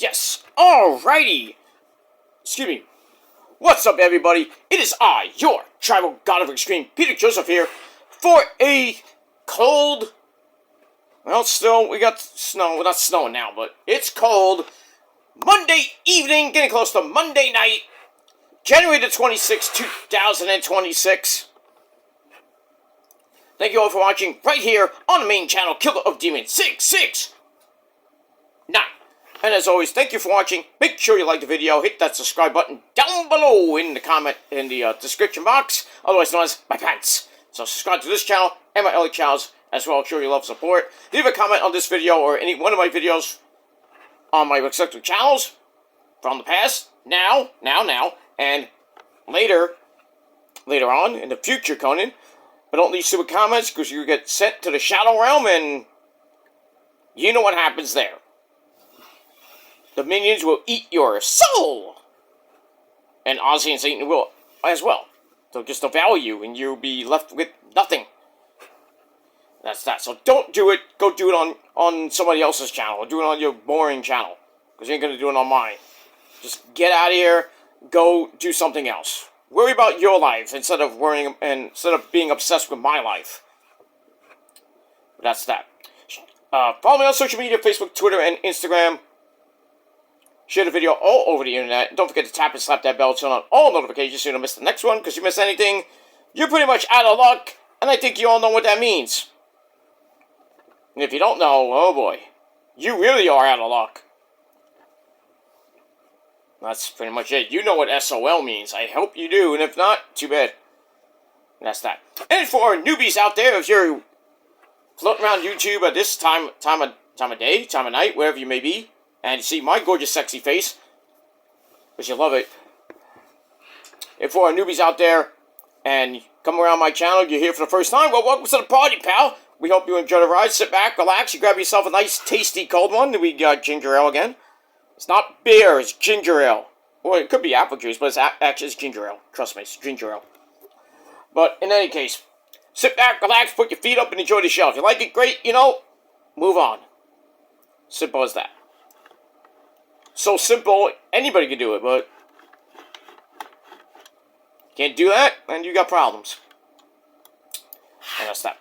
Yes, alrighty. Excuse me. What's up, everybody? It is I, your tribal god of extreme, Peter Joseph here, for a cold, well, still, we got snow. Well, not snowing now, but it's cold. Monday evening, getting close to Monday night, January the 26th, 2026. Thank you all for watching right here on the main channel, Killer of Demons 669. And as always, thank you for watching. Make sure you like the video. Hit that subscribe button down below in the description box, otherwise known as my pants. So subscribe to this channel and my other channels as well. Show your love and support. Leave a comment on this video or any one of my videos on my respective channels from the past, now, and later on in the future, Conan. But don't leave stupid comments because you get sent to the Shadow Realm and you know what happens there. The minions will eat your soul! And Ozzy and Satan will as well. They'll just devour you and you'll be left with nothing. That's that. So don't do it. Go do it on somebody else's channel. Or do it on your boring channel. Because you ain't going to do it on mine. Just get out of here. Go do something else. Worry about your life instead of being obsessed with my life. But that's that. Follow me on social media, Facebook, Twitter, and Instagram. Share the video all over the internet. Don't forget to tap and slap that bell to turn on all notifications so you don't miss the next one. Because if you miss anything, you're pretty much out of luck. And I think you all know what that means. And if you don't know, oh boy. You really are out of luck. That's pretty much it. You know what SOL means. I hope you do. And if not, too bad. And that's that. And for newbies out there, if you're floating around YouTube at this time of day, time of night, wherever you may be, and you see my gorgeous, sexy face, because you love it. If for our newbies out there, and you come around my channel, you're here for the first time, well, welcome to the party, pal. We hope you enjoy the ride. Sit back, relax, you grab yourself a nice, tasty, cold one. We got ginger ale again. It's not beer, it's ginger ale. Well, it could be apple juice, but actually it's ginger ale. Trust me, it's ginger ale. But in any case, sit back, relax, put your feet up, and enjoy the show. If you like it, great, move on. Simple as that. So simple, anybody can do it, but can't do that, and you got problems. And that's that.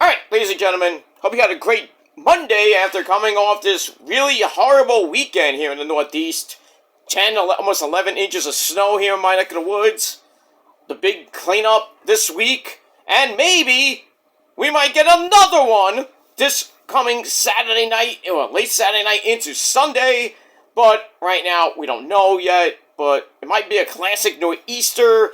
Alright, ladies and gentlemen, hope you had a great Monday after coming off this really horrible weekend here in the Northeast. 10, almost 11 inches of snow here in my neck of the woods. The big cleanup this week. And maybe we might get another one this coming Saturday night, or late Saturday night into Sunday. But right now, we don't know yet. But it might be a classic nor'easter.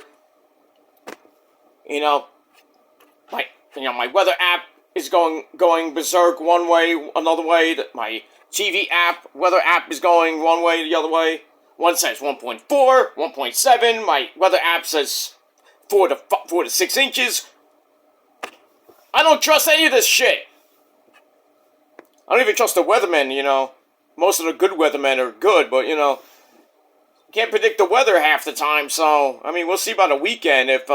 My weather app is going berserk one way, another way. My TV app, weather app is going one way, the other way. One says 1.4, 1.7. My weather app says 4 to 6 inches. I don't trust any of this shit. I don't even trust the weathermen, Most of the good weathermen are good, but, can't predict the weather half the time, so, we'll see about a weekend if,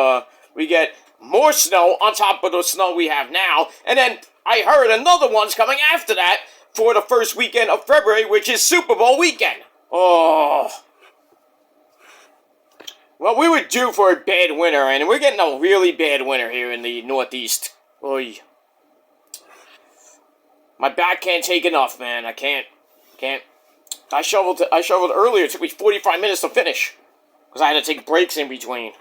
we get more snow on top of the snow we have now, and then I heard another one's coming after that for the first weekend of February, which is Super Bowl weekend. Oh. Well, we were due for a bad winter, and we're getting a really bad winter here in the Northeast. Oy. My back can't take enough, man. I can't. I shoveled earlier. It took me 45 minutes to finish. Because I had to take breaks in between.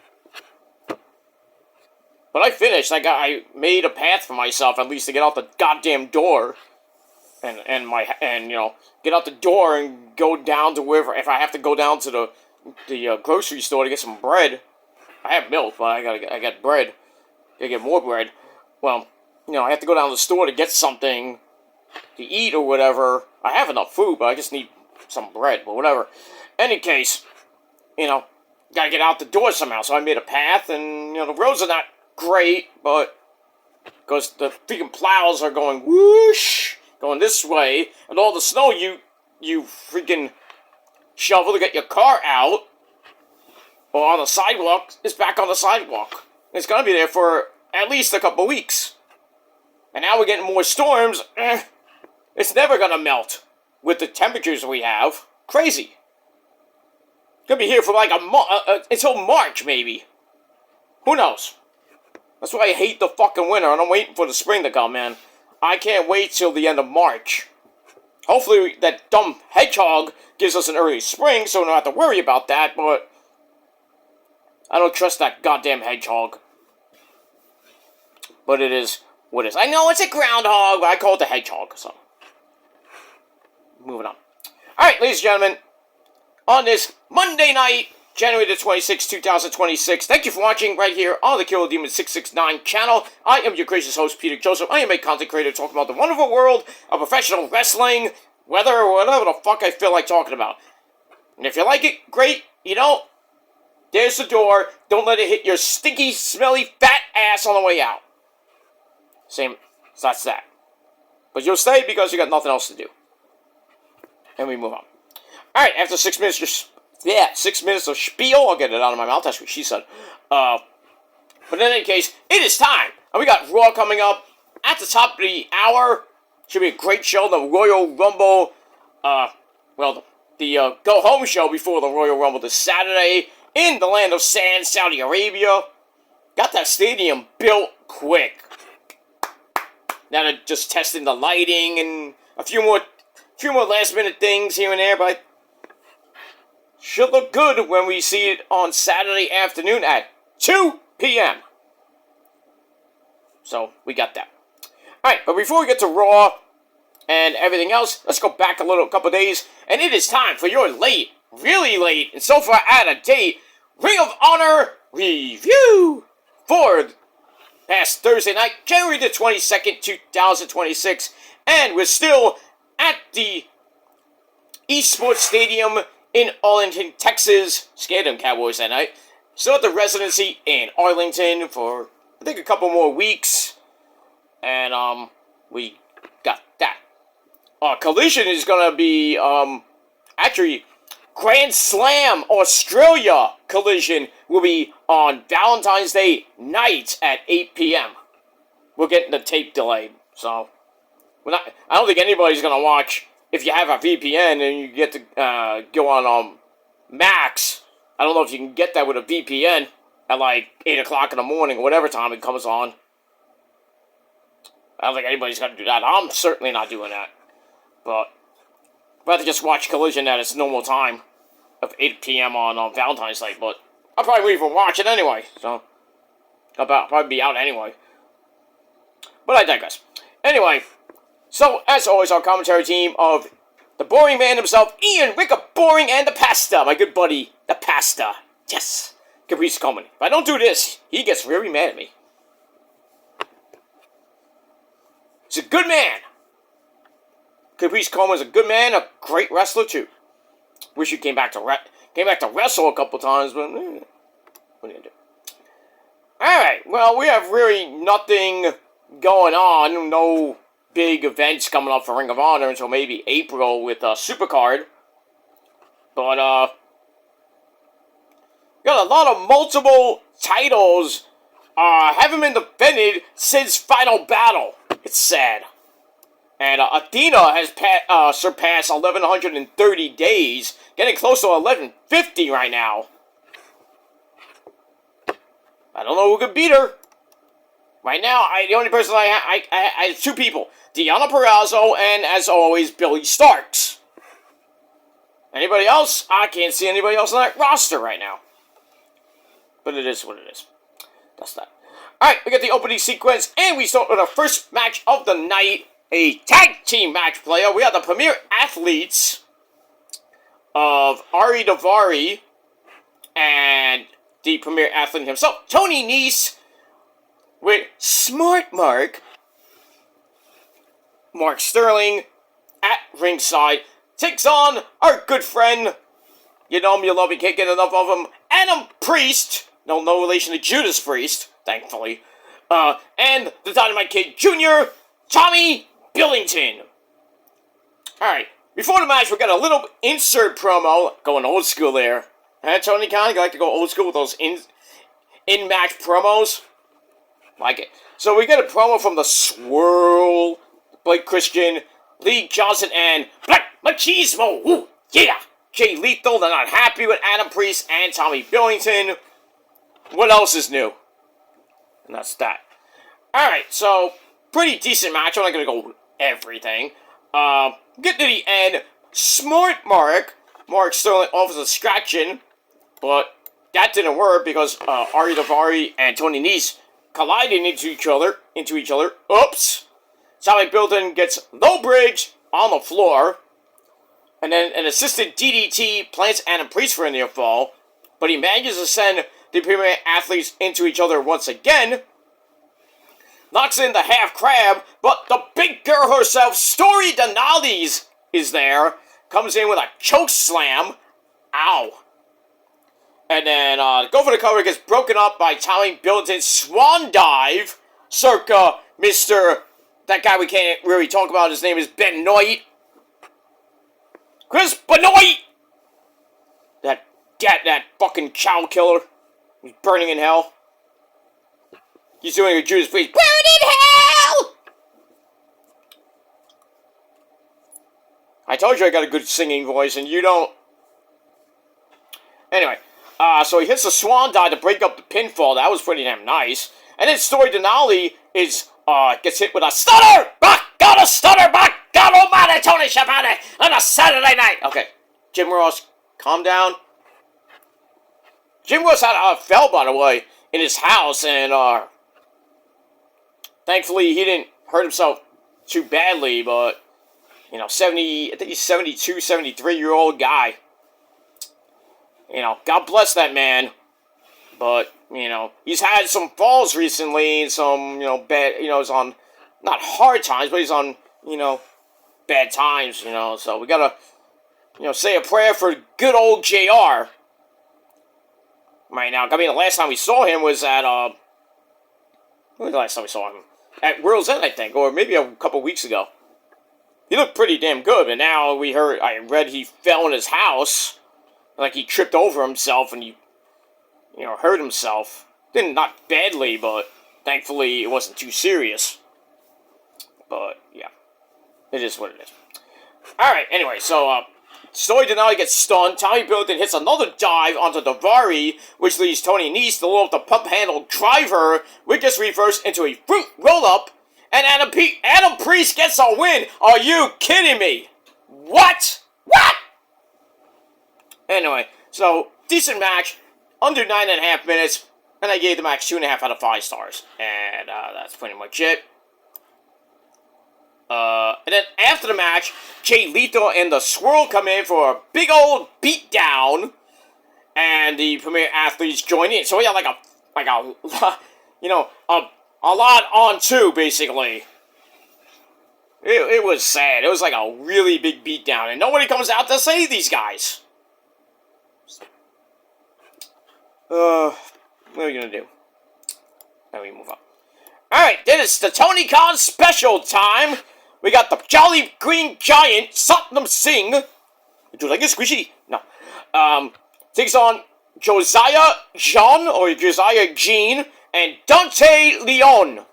But I finished. I made a path for myself, at least, to get out the goddamn door. And get out the door and go down to wherever. If I have to go down to the grocery store to get some bread. I have milk, but I got bread. I get more bread. Well, I have to go down to the store to get something to eat or whatever. I have enough food, but I just need some bread, but whatever. Any case, gotta get out the door somehow. So I made a path, and, the roads are not great, but because the freaking plows are going whoosh, going this way, and all the snow you freaking shovel to get your car out, or on the sidewalk, is back on the sidewalk. It's gonna be there for at least a couple weeks. And now we're getting more storms. It's never gonna melt with the temperatures we have. Crazy. Gonna be here for like until March, maybe. Who knows? That's why I hate the fucking winter, and I'm waiting for the spring to come, man. I can't wait till the end of March. Hopefully that dumb hedgehog gives us an early spring, so we don't have to worry about that, but I don't trust that goddamn hedgehog. But it is what it is. I know it's a groundhog, but I call it the hedgehog, so. Moving on. Alright, ladies and gentlemen, on this Monday night, January the 26th, 2026, thank you for watching right here on the Killer Demon 669 channel. I am your gracious host, Peter Joseph. I am a content creator talking about the wonderful world of professional wrestling, weather, or whatever the fuck I feel like talking about. And if you like it, great. You don't, there's the door. Don't let it hit your stinky, smelly, fat ass on the way out. Same, so that's that. But you'll stay because you got nothing else to do. And we move on. Alright, after 6 minutes, 6 minutes of spiel, I'll get it out of my mouth, that's what she said. But in any case, it is time. And we got Raw coming up at the top of the hour. Should be a great show, the Royal Rumble, the go-home show before the Royal Rumble this Saturday in the land of sand, Saudi Arabia. Got that stadium built quick. Now they're just testing the lighting and a few more last-minute things here and there, but should look good when we see it on Saturday afternoon at 2 p.m. So, we got that. Alright, but before we get to Raw and everything else, let's go back a couple days, and it is time for your late, really late, and so far out of date, Ring of Honor review for past Thursday night, January the 22nd, 2026, and we're still at the Esports Stadium in Arlington, Texas. Scared them Cowboys that night. Still at the residency in Arlington for, I think, a couple more weeks. And, we got that. Collision is gonna be, actually, Grand Slam Australia Collision will be on Valentine's Day night at 8 p.m. We're getting the tape delayed, so I don't think anybody's gonna watch. If you have a VPN and you get to go on Max, I don't know if you can get that with a VPN at like 8 o'clock in the morning, or whatever time it comes on. I don't think anybody's gonna do that. I'm certainly not doing that. But I'd rather just watch Collision at its normal time of 8 p.m. on Valentine's Day, but I'll probably won't even watch it anyway, so I'll probably be out anyway. But I digress. Anyway, so as always, our commentary team of the boring man himself, Ian Wicca Boring, and the Pasta, my good buddy, the Pasta. Yes, Caprice Coleman. If I don't do this, he gets very mad at me. He's a good man. Caprice Coleman's a good man, a great wrestler too. Wish he came back to wrestle a couple times, but what are you gonna do? Alright, well, we have really nothing going on. No big events coming up for Ring of Honor until maybe April with Supercard. But, got a lot of multiple titles haven't been defended since Final Battle. It's sad. And Athena has surpassed 1,130 days, getting close to 1,150 right now. I don't know who could beat her. Right now, the only person I have two people. Deonna Purrazzo and, as always, Billy Starks. Anybody else? I can't see anybody else on that roster right now. But it is what it is. That's that. Alright, we got the opening sequence, and we start with our first match of the night. A tag team match player. We have the premier athletes of Ari Daivari and the premier athlete himself, Tony Nese, with Smart Mark Sterling at ringside, takes on our good friend, you know him, you love him, can't get enough of him, Adam Priest, no relation to Judas Priest, thankfully, and the Dynamite Kid Jr., Tommy Billington. Alright, before the match, we got a little insert promo, going old school there. Tony Khan, you like to go old school with those in-match promos? Like it. So we get a promo from the Swirl, Blake Christian, Lee Johnson, and Black Machismo. Ooh, yeah! Jay Lethal, they're not happy with Adam Priest and Tommy Billington. What else is new? And that's that. Alright, so, pretty decent match. I'm not going to go everything. Get to the end. Smart Mark Sterling offers a distraction, but that didn't work because Ari Daivari and Tony Nese collided into each other. Oops. Tommy Billington gets low bridge on the floor. And then an assisted DDT plants Adam Priest for a near fall, but he manages to send the Premier Athletes into each other once again. Knocks in the half crab, but the big girl herself, Story Denali, is there. Comes in with a choke slam. Ow. And then go for the cover, gets broken up by Tommy Billington's swan dive. Circa Mr. That guy we can't really talk about, his name is Benoit. Chris Benoit! That fucking cow killer. He's burning in hell. He's doing a Judas Priest. Burn in hell! I told you I got a good singing voice, and you don't. Anyway, so he hits the swan dive to break up the pinfall. That was pretty damn nice. And then Story Denali gets hit with a stunner! Got a stunner! God almighty, Tony Schiavone on a Saturday night! Okay, Jim Ross, calm down. Jim Ross had a fell, by the way, in his house, and thankfully he didn't hurt himself too badly, but, you know, I think he's 72, 73-year-old guy. You know, God bless that man, but, you know, he's had some falls recently, and some, you know, bad, you know, he's on, not hard times, but he's on, you know, bad times, you know, so we gotta, you know, say a prayer for good old JR. Right now, I mean, the last time we saw him was at, when was the last time we saw him? At World's End, I think, or maybe a couple weeks ago. He looked pretty damn good, but now I read he fell in his house, like he tripped over himself and he, you know, hurt himself. Not badly, but thankfully it wasn't too serious. But, yeah. It is what it is. Alright, anyway, so, Story Denali gets stunned. Tommy Billington hits another dive onto Daivari, which leaves Tony Nese to load up the pump handle driver, which gets reversed into a fruit roll-up, and Adam Priest gets a win. Are you kidding me? What? Anyway, so, decent match, under 9.5 minutes, and I gave the match 2.5 out of 5 stars. And, that's pretty much it. And then after the match, Jay Lethal and the Swirl come in for a big old beatdown, and the Premier Athletes join in. So we got like a, you know, a lot on two, basically. It was sad. It was like a really big beatdown, and nobody comes out to save these guys. What are we gonna do? Now we move on. Alright, then it's the Tony Khan special time. We got the Jolly Green Giant, Satnam Singh. Would you like a squishy? No. Takes on Josiah Jean, or Josiah Jean, and Dante Leon.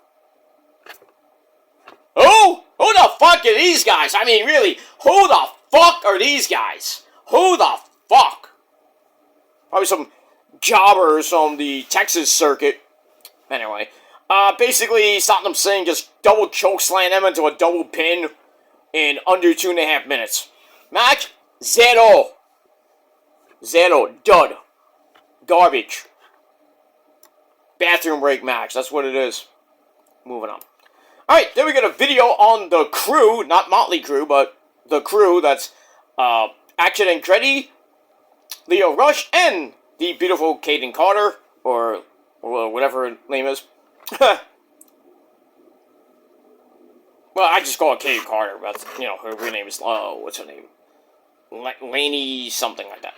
Who the fuck are these guys? I mean, really, who the fuck are these guys? Who the fuck? Probably some jobbers on the Texas circuit. Anyway. Basically, Satnam Singh just double chokeslam him into a double pin in under 2.5 minutes. Match, 0. Dud. Garbage. Bathroom break match, that's what it is. Moving on. Alright, then we got a video on the crew, not Motley Crue, but the crew, that's, Action Andretti, Leo Rush, and the beautiful Kaden Carter, or whatever her name is. Well, I just call her Kaden Carter, but, you know, her real name is, what's her name? Laney something like that.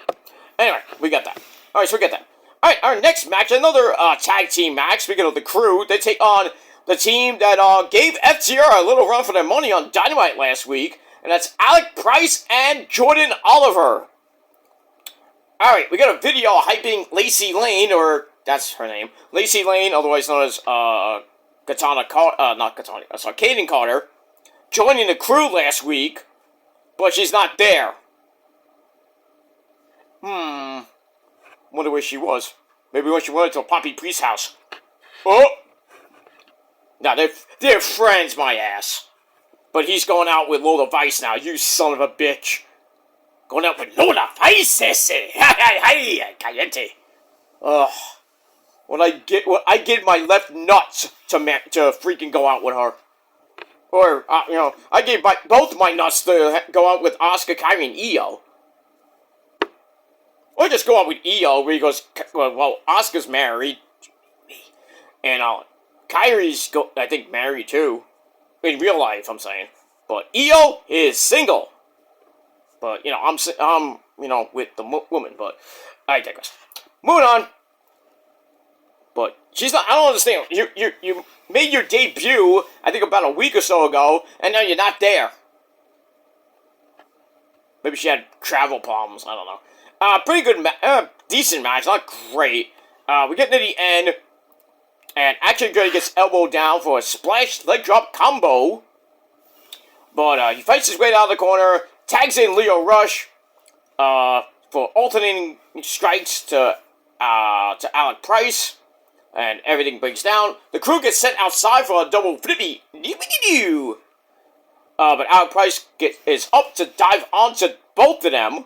Anyway, we got that. Alright, so we got that. Alright, our next match, another tag team match. Speaking of the crew, they take on the team that gave FTR a little run for their money on Dynamite last week, and that's Alec Price and Jordan Oliver. Alright, we got a video hyping Lacey Lane, or that's her name, Lacey Lane, otherwise known as Kaden Carter, joining the crew last week, but she's not there. Wonder where she was. Maybe when she went to a Poppy Priest house. Oh! Nah, they're friends, my ass. But he's going out with Lola Vice now, you son of a bitch. Going out with Lola Vice, ese. Hey, caliente. Ugh. When I get my left nuts to freaking go out with her. Or, I gave both my nuts to go out with Oscar, Kyrie, and Io. Or just go out with Io, where he goes, well, Oscar's married. And, Kyrie's, I think, married, too. In real life, I'm saying. But Io is single. But, I'm with the woman, but I digress. Moving on. But she's not, I don't understand. You made your debut, I think about a week or so ago, and now you're not there. Maybe she had travel problems, I don't know. Pretty good, decent match, not great. We get to the end, and Action Girl gets elbowed down for a splash leg drop combo. But he fights his way out of the corner, tags in Lio Rush for alternating strikes to Alec Price. And everything breaks down. The crew gets sent outside for a double flippy. But Alec Price is up to dive onto both of them.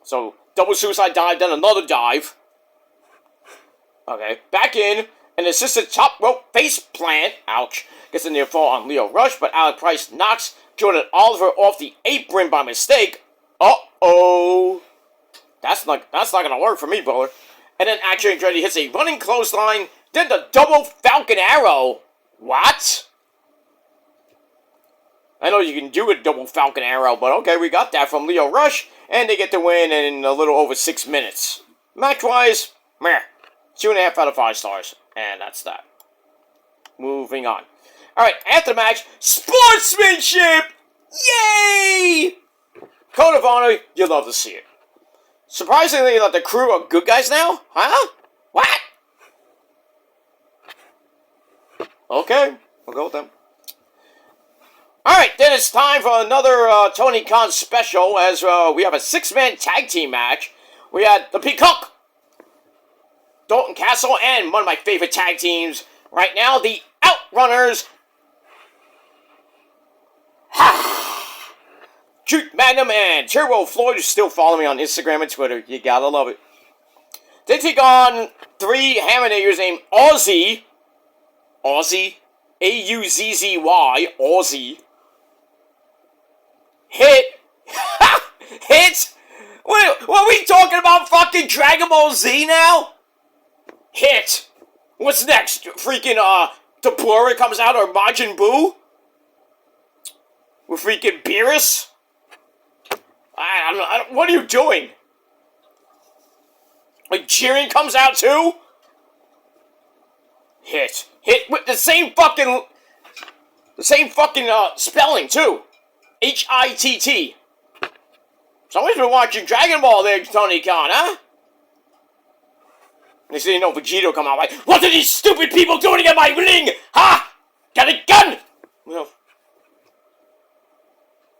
So, double suicide dive, then another dive. Okay, back in. An assisted top rope face plant. Ouch. Gets a near fall on Lio Rush, but Alec Price knocks Jordan Oliver off the apron by mistake. Uh-oh. That's not gonna work for me, brother. And then Action Andretti hits a running clothesline, then the double Falcon Arrow. What? I know you can do a double Falcon Arrow, but okay, we got that from Lio Rush, and they get the win in a little over 6 minutes. Match-wise, meh. 2.5 out of 5 stars, and that's that. Moving on. Alright, after the match, sportsmanship! Yay! Code of Honor, you'll love to see it. Surprisingly, the crew are good guys now? Huh? What? Okay, we'll go with them. Alright, then it's time for another Tony Khan special, as we have a 6-man tag team match. We had the Peacock, Dalton Castle, and one of my favorite tag teams right now, the Outrunners. Truth Magnum and Turbo Floyd is still following me on Instagram and Twitter. You gotta love it. They take on 3 Hammerniggers named Aussie, A-U-Z-Z-Y, Aussie, Hit, Hit, what are we talking about, fucking Dragon Ball Z now? Hit, what's next, freaking, Deborah comes out, or Majin Buu? With freaking Beerus? I don't, what are you doing? Like, Jiren comes out too? Hit with the same fucking spelling too. H-I-T-T. Somebody's been watching Dragon Ball there, Tony Khan, huh? Next thing you know, Vegito come out like, what are these stupid people doing at my ring? Ha! Got a gun!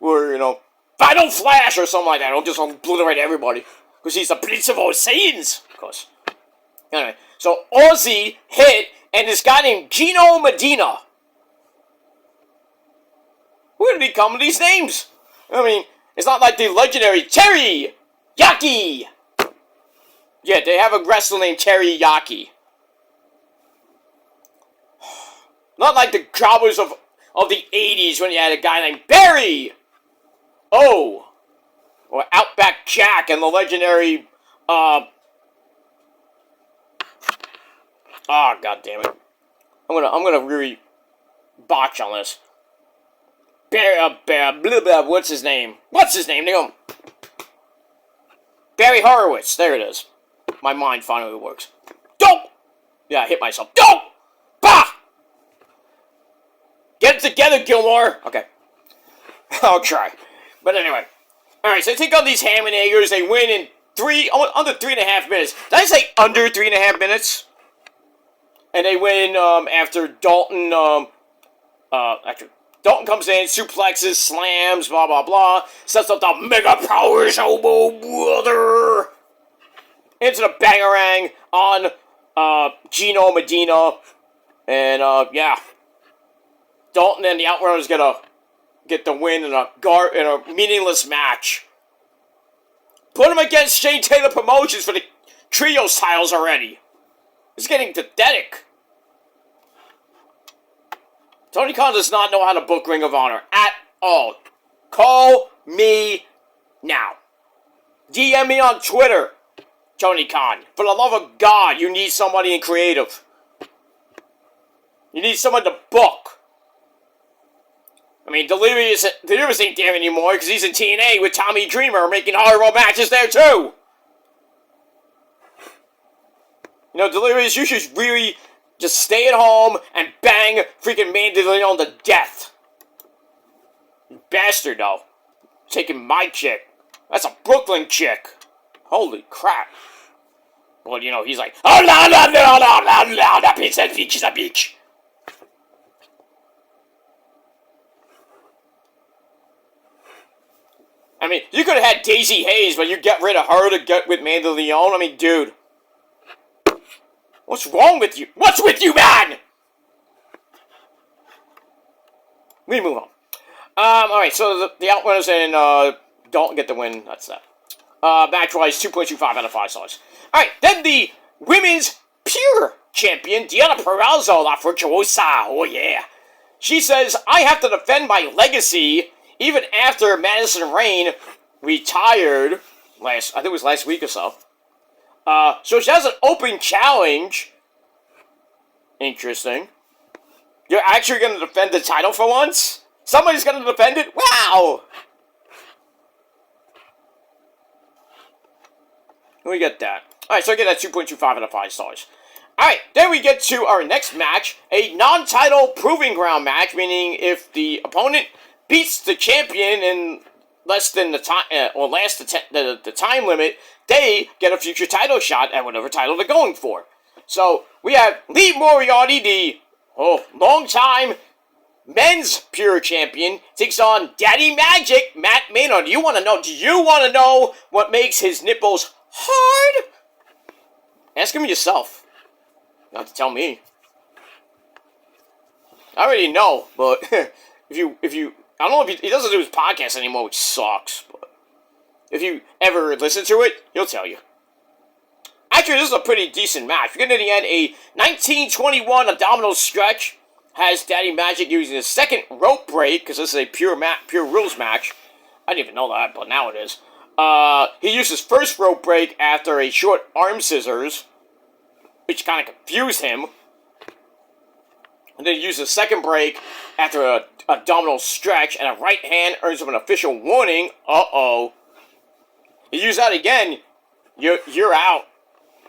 Or, Final Flash or something like that. It'll just obliterate everybody. Because he's the Prince of all Saiyans. Of course. Anyway, so Aussie, Hit, and this guy named Gino Medina. Where did he come with these names? I mean, it's not like the legendary Terry Yaki. Yeah, they have a wrestler named Terry Yaki. Not like the jobbers of the 80s when you had a guy named Barry. Oh, or Outback Jack and the legendary, oh, god damn it. I'm gonna really botch on this. What's his name? Barry Horowitz, there it is. My mind finally works. Don't! Yeah, I hit myself. Don't! Bah! Get it together, Gilmore! Okay. I'll try. But anyway. Alright, so they take on these Hammerniggers. They win in under 3.5 minutes. Did I say under 3.5 minutes? And they win after Dalton, Dalton comes in, suplexes, slams, blah, blah, blah. Sets up the Mega Powers Elbow, brother. into the Bangarang on Gino Medina. And, yeah. Dalton and the Outrunners gonna get the win in a meaningless match. Put him against Shane Taylor Promotions for the Trios titles already. It's getting pathetic. Tony Khan does not know how to book Ring of Honor at all. Call me now. DM me on Twitter, Tony Khan. For the love of God, you need somebody in creative. You need someone to book. I mean, Delirious ain't there anymore because he's in TNA with Tommy Dreamer making horrible matches there too. You know, Delirious, you should really just stay at home and bang freaking Mandy Leon to death. You bastard, though. Taking my chick. That's a Brooklyn chick. Holy crap. Well, you know, he's like, oh, no, that bitch is a bitch. I mean, you could have had Daisy Hayes, but you get rid of her to get with Mandy Leon. I mean, dude. What's wrong with you? What's with you, man? We move on. Alright, so the Outrunners and Dalton get the win. That's that. Match-wise, 2.25 out of 5 stars. Alright, then the Women's Pure Champion, Deonna Purrazzo, La Virtuosa. Oh, yeah. She says, I have to defend my legacy even after Madison Rayne retired I think it was last week or so. So she has an open challenge. Interesting. You're actually going to defend the title for once? Somebody's going to defend it? Wow! We get that. Alright, so I get that 2.25 out of 5 stars. Alright, then we get to our next match. A non-title proving ground match, meaning if the opponent beats the champion in less than the time, or last the time limit, they get a future title shot at whatever title they're going for. So, we have Lee Moriarty, the long-time men's pure champion, takes on Daddy Magic, Matt Maynard. Do you want to know what makes his nipples hard? Ask him yourself. Not to tell me. I already know, but if you, I don't know if he doesn't do his podcast anymore, which sucks, but if you ever listen to it, he'll tell you. Actually, this is a pretty decent match. We're getting to the end, a 1921 abdominal stretch has Daddy Magic using his second rope break, because this is a pure rules match. I didn't even know that, but now it is. He used his first rope break after a short arm scissors, which kind of confused him. And then he used his second break after a abdominal stretch, and a right hand earns him an official warning. Uh-oh. He used that again. You're out.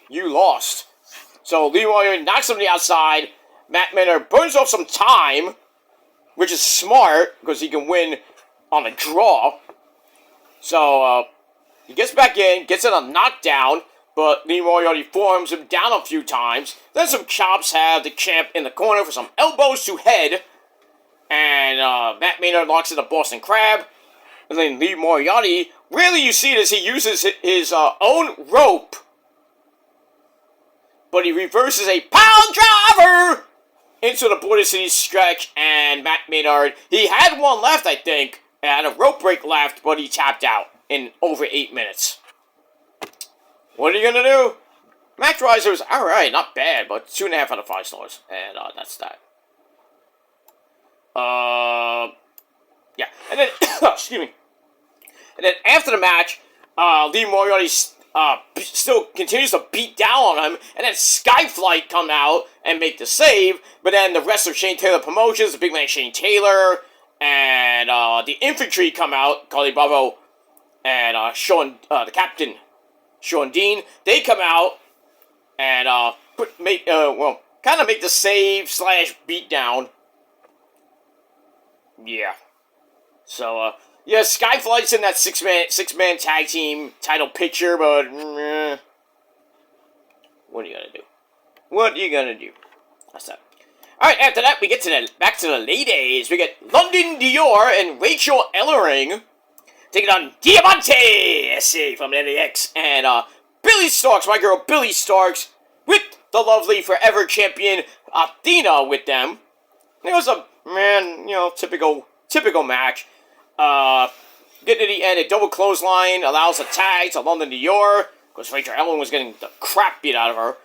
You lost. So Leroy knocks him to the outside. Matt Maynard burns off some time, which is smart, because he can win on a draw. So, he gets back in, gets in a knockdown, but Leroy already forms him down a few times. Then some chops have the champ in the corner for some elbows to head. And Matt Maynard locks in the Boston Crab. And then Lee Moriarty, really you see this, he uses his own rope. But he reverses a pound driver into the Border City stretch. And Matt Maynard, he had one left, I think. And a rope break left, but he tapped out in over 8 minutes. What are you going to do? Match-wise, it was alright, not bad, but 2.5 out of 5 stars. And that's that. Yeah. And then, excuse me. And then after the match, Lee Moriarty still continues to beat down on him, and then Skyflight come out and make the save, but then the rest of Shane Taylor Promotions, the big man Shane Taylor, and the infantry come out, Carly Bravo, and the captain, Sean Dean, they come out, and kind of make the save / beat down. Yeah. So, yeah, Skyflight's in that six-man tag team title picture, but what are you gonna do? That's that. Alright, after that, we get back to the ladies. We get London Dior and Rachel Ellering taking on Diamante SA from NAX and Billy Starks, my girl Billy Starks, with the lovely forever champion Athena with them. And it was a, typical match. Getting to the end, a double clothesline allows a tag to London Dior, because Rachel Ellen was getting the crap beat out of her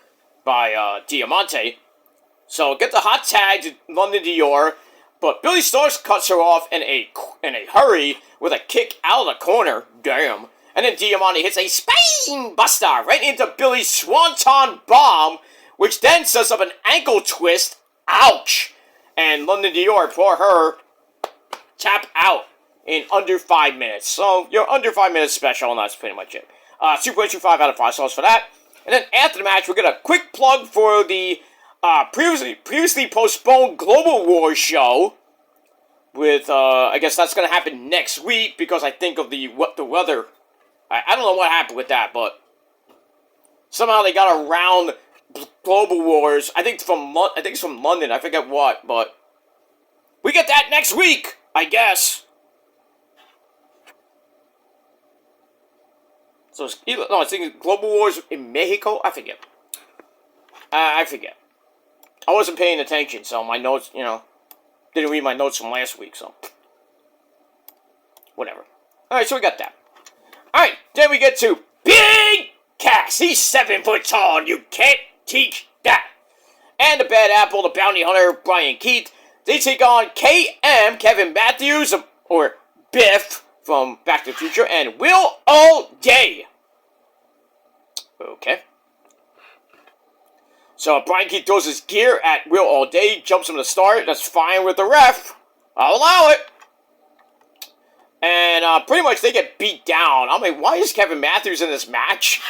by Diamante. So get the hot tag to London Dior, but Billy Starks cuts her off in a hurry with a kick out of the corner. Damn. And then Diamante hits a spine buster right into Billy's Swanton Bomb, which then sets up an ankle twist. Ouch! And London Dior, for her, tap out in under 5 minutes. So, your under 5 minutes special, and that's pretty much it. 2.25 out of 5 stars for that. And then after the match, we'll get a quick plug for the previously postponed Global War show. With, I guess that's going to happen next week because I think of the weather. I don't know what happened with that, but somehow they got around Global Wars. I think it's from London. I forget what, but we get that next week, I guess. So it's either, no, I think Global Wars in Mexico. I forget. I forget. I wasn't paying attention, so my notes, didn't read my notes from last week, so whatever. All right, so we got that. All right, then we get to Big Cass. He's 7 foot tall, and you can't teach that. And the Bad Apple, the Bounty Hunter, Brian Keith. They take on KM, Kevin Matthews, or Biff from Back to the Future, and Will O'Day. Okay. So Brian Keith throws his gear at Will O'Day, jumps him to start. That's fine with the ref. I'll allow it. And pretty much they get beat down. I mean, why is Kevin Matthews in this match?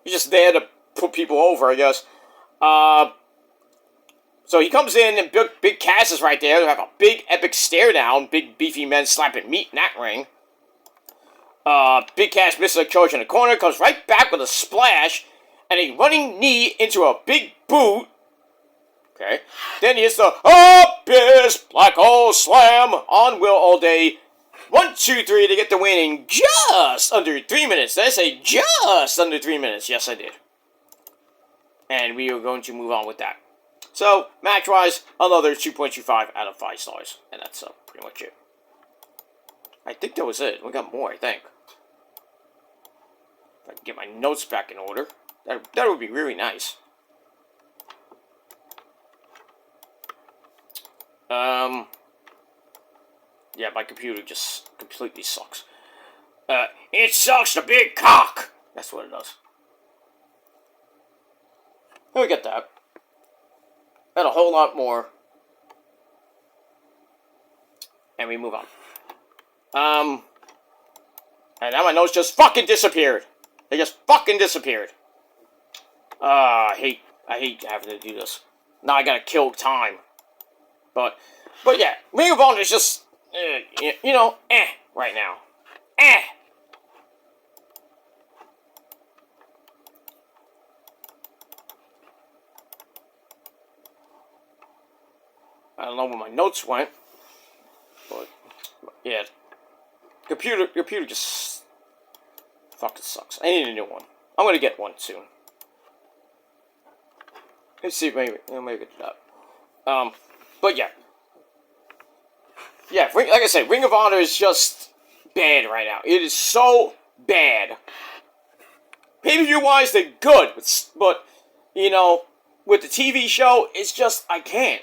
He's just there to put people over, I guess. So he comes in, and Big Cass is right there. They have a big epic stare down. Big beefy men slapping meat in that ring. Big Cass misses a charge in the corner, comes right back with a splash, and a running knee into a big boot. Okay. Then he hits the Abyss Black Hole Slam on Will O'Day. 1, 2, 3 to get the win in just under 3 minutes. Did I say just under 3 minutes? Yes, I did. And we are going to move on with that. So, match-wise, another 2.25 out of 5 stars. And that's pretty much it. I think that was it. We got more, I think. If I can get my notes back in order, that would be really nice. Yeah, my computer just completely sucks. It sucks the big cock! That's what it does. And we get that. And a whole lot more. And we move on. And now my notes just fucking disappeared. They just fucking disappeared. I hate having to do this. Now I gotta kill time. But yeah, Ring of Honor is just, right now. I don't know where my notes went, but yeah, computer just fucking sucks. I need a new one. I'm gonna get one soon. Let's see, maybe get that. But yeah. Yeah, like I said, Ring of Honor is just bad right now. It is so bad. Pay-per-view wise, they're good, but with the TV show, it's just, I can't.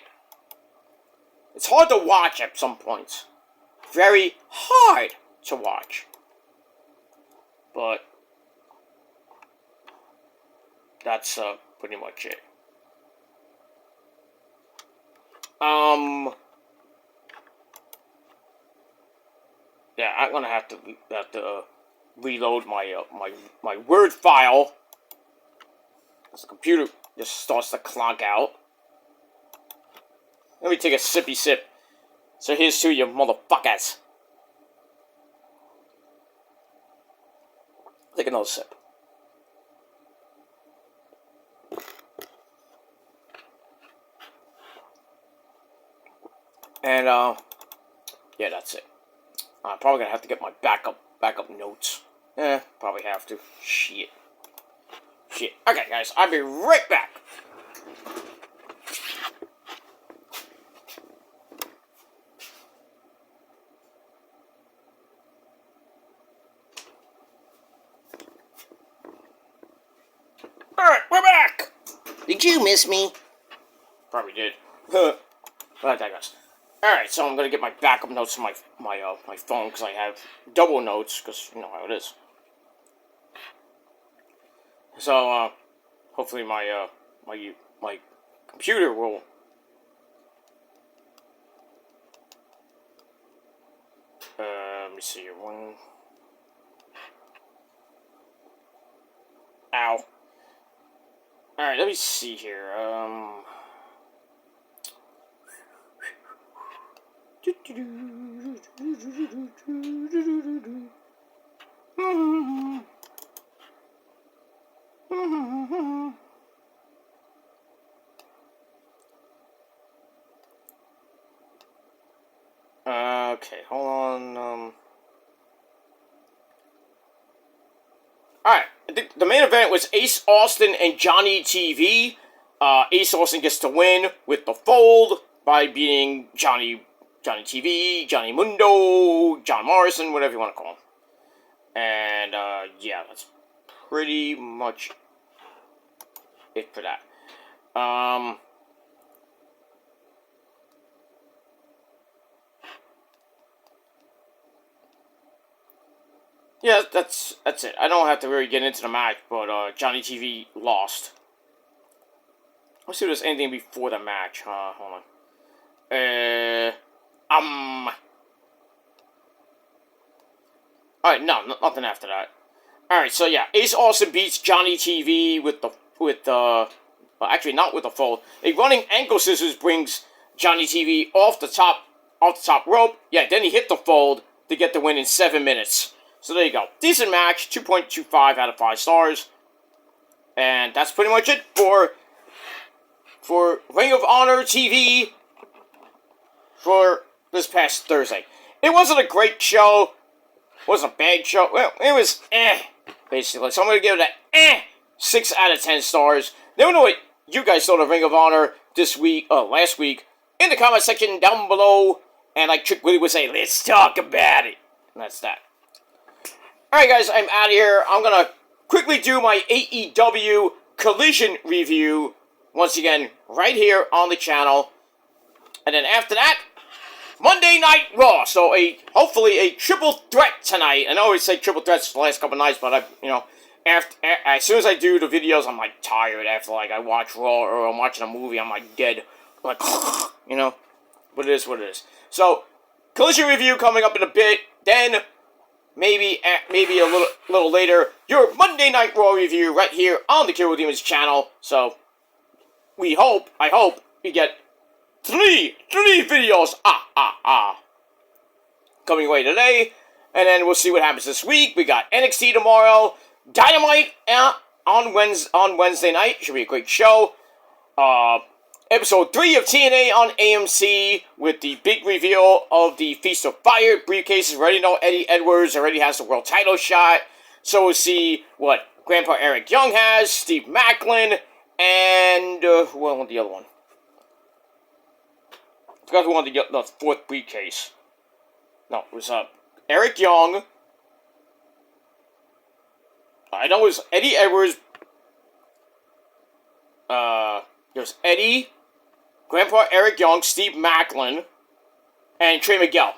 It's hard to watch at some points. Very hard to watch. But that's pretty much it. Yeah, I'm gonna have to reload my Word file. As the computer just starts to clog out. Let me take a sippy sip. So here's to you, motherfuckers. Take another sip. And yeah, that's it. I'm probably gonna have to get my backup notes Probably have to. Shit. Okay, guys, I'll be right back. Alright, we're back! Did you miss me? Probably did. But I digress. Alright, so I'm gonna get my backup notes on my phone, because I have double notes, because you know how it is. So, hopefully my computer will... let me see here. One... Ow. Alright, let me see here. Okay, hold on, Alright, the main event was Ace Austin and Johnny TV. Ace Austin gets to win with the fold by beating Johnny TV, Johnny Mundo, John Morrison, whatever you want to call him. And, yeah, that's pretty much it for that. Yeah, that's it. I don't have to really get into the match, but Johnny TV lost. Let's see if there's anything before the match. Hold on. Alright, no, nothing after that. Alright, so yeah, Ace Austin beats Johnny TV actually not with the fold. A running ankle scissors brings Johnny TV off the top rope. Yeah, then he hit the fold to get the win in 7 minutes. So there you go. Decent match, 2.25 out of 5 stars. And that's pretty much it for Ring of Honor TV for this past Thursday. It wasn't a great show. It wasn't a bad show. Well, it was basically. So I'm going to give it a 6 out of 10 stars. Let me know what you guys thought of Ring of Honor last week, in the comment section down below. And like Trick Willie would say, let's talk about it. And that's that. Alright guys, I'm out of here. I'm going to quickly do my AEW Collision review, once again, right here on the channel. And then after that, Monday Night Raw. So hopefully a triple threat tonight. And I always say triple threats for the last couple nights, but as soon as I do the videos, I'm like tired after I watch Raw or I'm watching a movie, I'm like dead. I'm like, but it is what it is. So, Collision review coming up in a bit. Then, maybe a little later, your Monday Night Raw review right here on the Killer Demons channel. So, I hope we get three videos, coming away today, and then we'll see what happens this week. We got NXT tomorrow, Dynamite on Wednesday night, should be a great show. Episode 3 of TNA on AMC with the big reveal of the Feast of Fire briefcases. We already know Eddie Edwards already has the world title shot, so we'll see what Grandpa Eric Young has, Steve Macklin, and who won the other one? I forgot who won the fourth briefcase. No, it was Eric Young. I know it was Eddie Edwards. There's Eddie, Grandpa Eric Young, Steve Macklin, and Trey Miguel.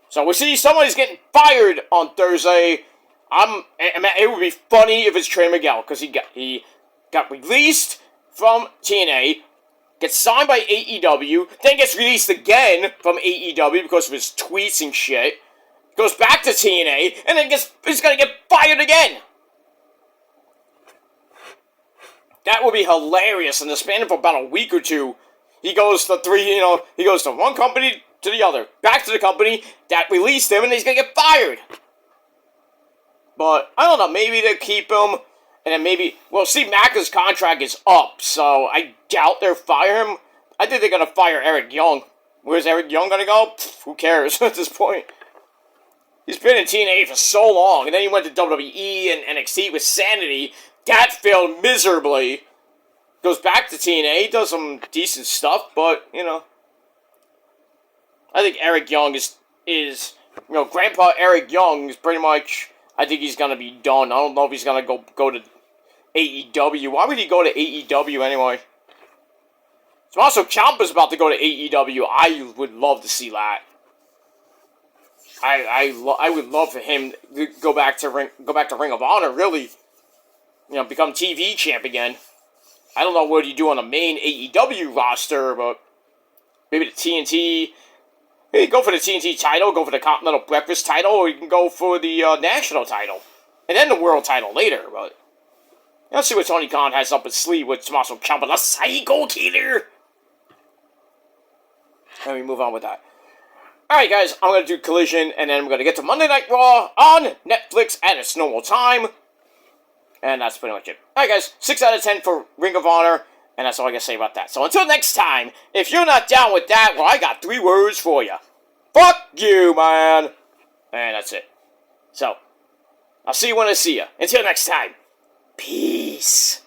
So we'll see somebody's getting fired on Thursday. It would be funny if it's Trey Miguel, because he got released from TNA, gets signed by AEW, then gets released again from AEW because of his tweets and shit, goes back to TNA, and then he's gonna get fired again. That would be hilarious. In the span of about a week or two, he goes to he goes from one company to the other, back to the company that released him, and he's gonna get fired. But I don't know, maybe they'll keep him, and then maybe, well, Steve Macklin's contract is up, so I doubt they'll fire him. I think they're gonna fire Eric Young. Where's Eric Young gonna go? Who cares at this point? He's been in TNA for so long, and then he went to WWE and NXT with Sanity. That failed miserably. Goes back to TNA, does some decent stuff, but, you know. I think Eric Young is Grandpa Eric Young is pretty much, I think he's going to be done. I don't know if he's going to go to AEW. Why would he go to AEW anyway? Tommaso Ciampa's about to go to AEW. I would love to see that. I would love for him to go back to Ring of Honor, really. Become TV champ again. I don't know what he'd do on the main AEW roster, but maybe the TNT. Maybe go for the TNT title, go for the Continental Breakfast title, or you can go for the national title. And then the world title later, but let's see what Tony Khan has up his sleeve with Tommaso Ciampa, the Psycho Killer. Let me move on with that. Alright guys, I'm going to do Collision, and then I'm going to get to Monday Night Raw on Netflix at its normal time. And that's pretty much it. Alright guys, 6 out of 10 for Ring of Honor, and that's all I got to say about that. So until next time, if you're not down with that, well, I got 3 words for you. Fuck you, man! And that's it. So, I'll see you when I see you. Until next time, peace.